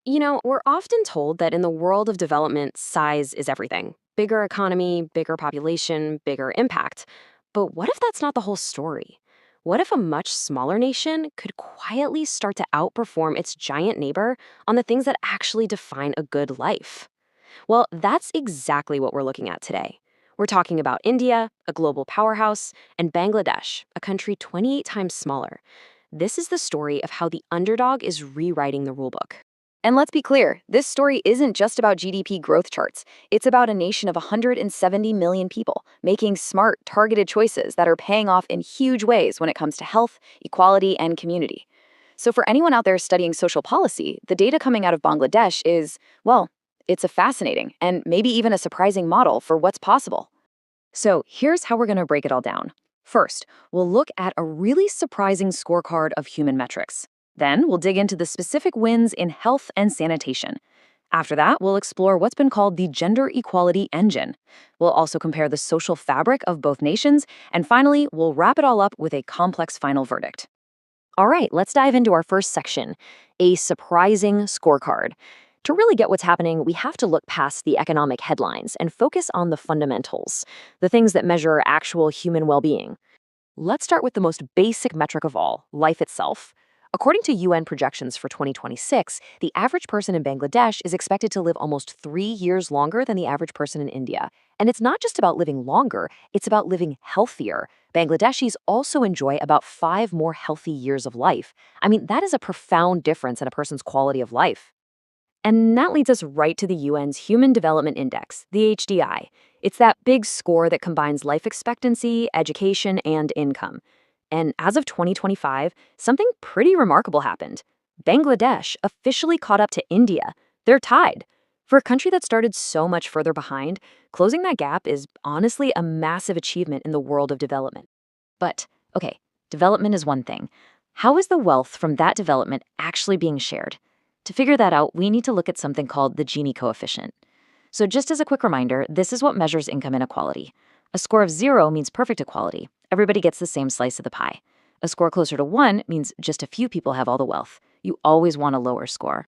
We're often told that in the world of development, size is everything. Bigger economy, bigger population, bigger impact. But what if that's not the whole story? What if a much smaller nation could quietly start to outperform its giant neighbor on the things that actually define a good life? Well, that's exactly what we're looking at today. We're talking about India, a global powerhouse, and Bangladesh, a country 28 times smaller. This is the story of how the underdog is rewriting the rulebook. And let's be clear, this story isn't just about GDP growth charts. It's about a nation of 170 million people making smart, targeted choices that are paying off in huge ways when it comes to health, equality, and community. So, for anyone out there studying social policy, the data coming out of Bangladesh is, well, it's a fascinating and maybe even a surprising model for what's possible. So here's how we're going to break it all down. First, we'll look at a really surprising scorecard of human metrics. Then we'll dig into the specific wins in health and sanitation. After that, we'll explore what's been called the gender equality engine. We'll also compare the social fabric of both nations. And finally, we'll wrap it all up with a complex final verdict. All right, let's dive into our first section, a surprising scorecard. To really get what's happening, we have to look past the economic headlines and focus on the fundamentals, the things that measure actual human well-being. Let's start with the most basic metric of all, life itself. According to UN projections for 2026, the average person in Bangladesh is expected to live almost 3 years longer than the average person in India. And it's not just about living longer, it's about living healthier. Bangladeshis also enjoy about 5 more healthy years of life. I mean, that is a profound difference in a person's quality of life. And that leads us right to the UN's Human Development Index, the HDI. It's that big score that combines life expectancy, education, and income. And as of 2025, something pretty remarkable happened. Bangladesh officially caught up to India. They're tied. For a country that started so much further behind, closing that gap is honestly a massive achievement in the world of development. But, okay, development is one thing. How is the wealth from that development actually being shared? To figure that out, we need to look at something called the Gini coefficient. So just as a quick reminder, this is what measures income inequality. A score of 0 means perfect equality. Everybody gets the same slice of the pie. A score closer to 1 means just a few people have all the wealth. You always want a lower score.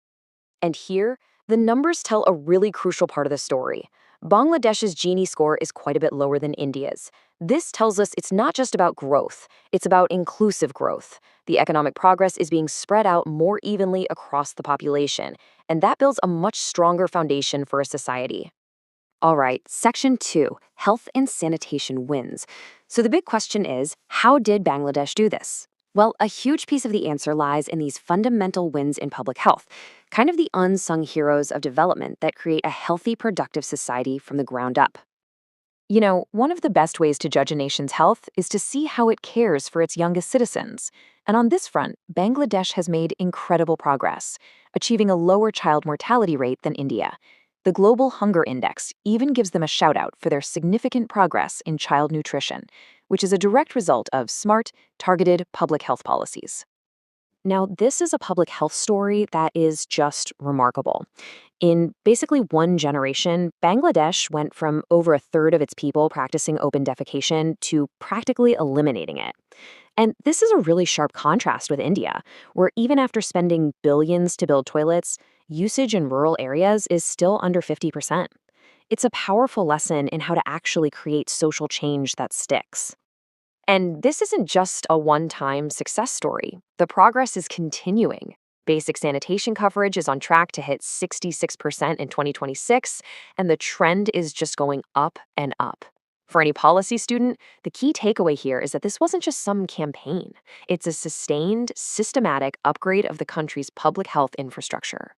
And here, the numbers tell a really crucial part of the story. Bangladesh's Gini score is quite a bit lower than India's. This tells us it's not just about growth, it's about inclusive growth. The economic progress is being spread out more evenly across the population, and that builds a much stronger foundation for a society. All right, Section 2, Health and Sanitation wins. So the big question is, how did Bangladesh do this? Well, a huge piece of the answer lies in these fundamental wins in public health, kind of the unsung heroes of development that create a healthy, productive society from the ground up. One of the best ways to judge a nation's health is to see how it cares for its youngest citizens. And on this front, Bangladesh has made incredible progress, achieving a lower child mortality rate than India. The Global Hunger Index even gives them a shout out for their significant progress in child nutrition, which is a direct result of smart, targeted public health policies. Now, this is a public health story that is just remarkable. In basically one generation, Bangladesh went from over a third of its people practicing open defecation to practically eliminating it. And this is a really sharp contrast with India, where even after spending billions to build toilets, usage in rural areas is still under 50%. It's a powerful lesson in how to actually create social change that sticks. And this isn't just a one-time success story. The progress is continuing. Basic sanitation coverage is on track to hit 66% in 2026, and the trend is just going up and up. For any policy student, the key takeaway here is that this wasn't just some campaign. It's a sustained, systematic upgrade of the country's public health infrastructure.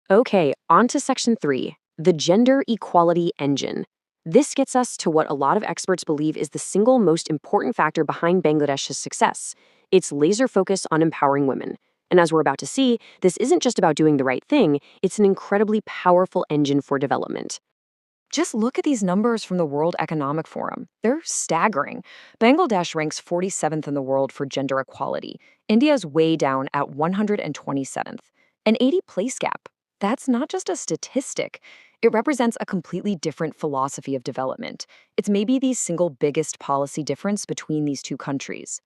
Okay, on to Section 3, the gender equality engine. This gets us to what a lot of experts believe is the single most important factor behind Bangladesh's success. Its laser focus on empowering women. And as we're about to see, this isn't just about doing the right thing, it's an incredibly powerful engine for development. Just look at these numbers from the World Economic Forum. They're staggering. Bangladesh ranks 47th in the world for gender equality. India's way down at 127th. An 80-place gap. That's not just a statistic. It represents a completely different philosophy of development. It's maybe the single biggest policy difference between these two countries.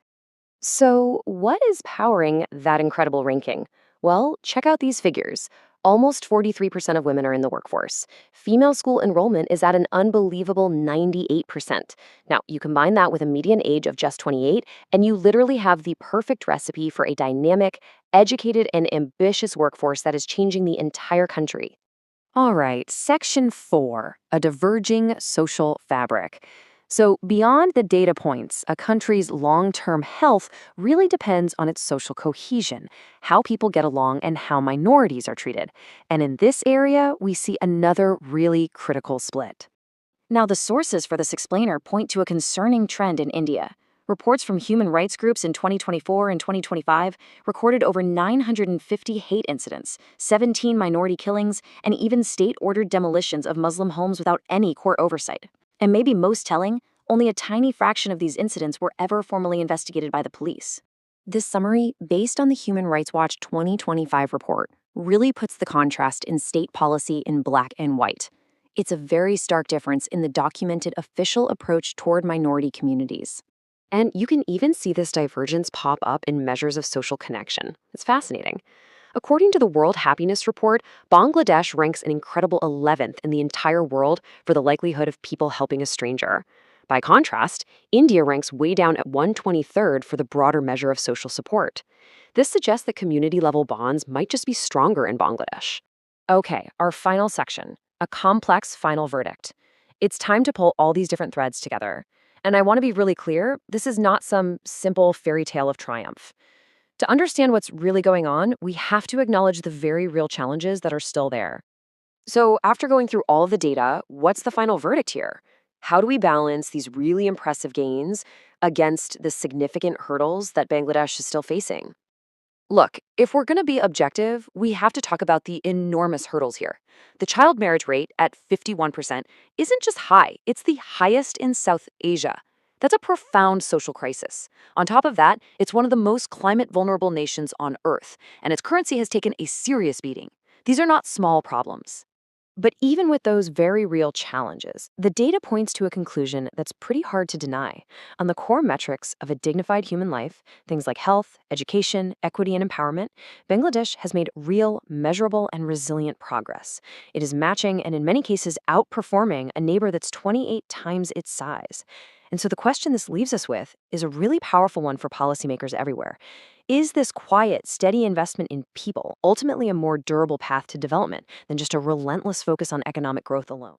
So, what is powering that incredible ranking? Well, check out these figures. Almost 43% of women are in the workforce. Female school enrollment is at an unbelievable 98%. Now, you combine that with a median age of just 28, and you literally have the perfect recipe for a dynamic, educated, and ambitious workforce that is changing the entire country. All right, section 4, a diverging social fabric. So, beyond the data points, a country's long term health really depends on its social cohesion, how people get along, and how minorities are treated. And in this area, we see another really critical split. Now, the sources for this explainer point to a concerning trend in India. Reports from human rights groups in 2024 and 2025 recorded over 950 hate incidents, 17 minority killings, and even state ordered demolitions of Muslim homes without any court oversight. And maybe most telling, only a tiny fraction of these incidents were ever formally investigated by the police. This summary, based on the Human Rights Watch 2025 report, really puts the contrast in state policy in black and white. It's a very stark difference in the documented official approach toward minority communities. And you can even see this divergence pop up in measures of social connection. It's fascinating. According to the World Happiness Report, Bangladesh ranks an incredible 11th in the entire world for the likelihood of people helping a stranger. By contrast, India ranks way down at 123rd for the broader measure of social support. This suggests that community-level bonds might just be stronger in Bangladesh. Okay, our final section, a complex final verdict. It's time to pull all these different threads together. And I want to be really clear, this is not some simple fairy tale of triumph. To understand what's really going on, we have to acknowledge the very real challenges that are still there. So, after going through all of the data, what's the final verdict here? How do we balance these really impressive gains against the significant hurdles that Bangladesh is still facing? Look, if we're going to be objective, we have to talk about the enormous hurdles here. The child marriage rate at 51% isn't just high, it's the highest in South Asia. That's a profound social crisis. On top of that, it's one of the most climate vulnerable nations on Earth, and its currency has taken a serious beating. These are not small problems. But even with those very real challenges, the data points to a conclusion that's pretty hard to deny. On the core metrics of a dignified human life, things like health, education, equity, and empowerment, Bangladesh has made real, measurable, and resilient progress. It is matching and in many cases outperforming a neighbor that's 28 times its size. And so the question this leaves us with is a really powerful one for policymakers everywhere. Is this quiet, steady investment in people ultimately a more durable path to development than just a relentless focus on economic growth alone?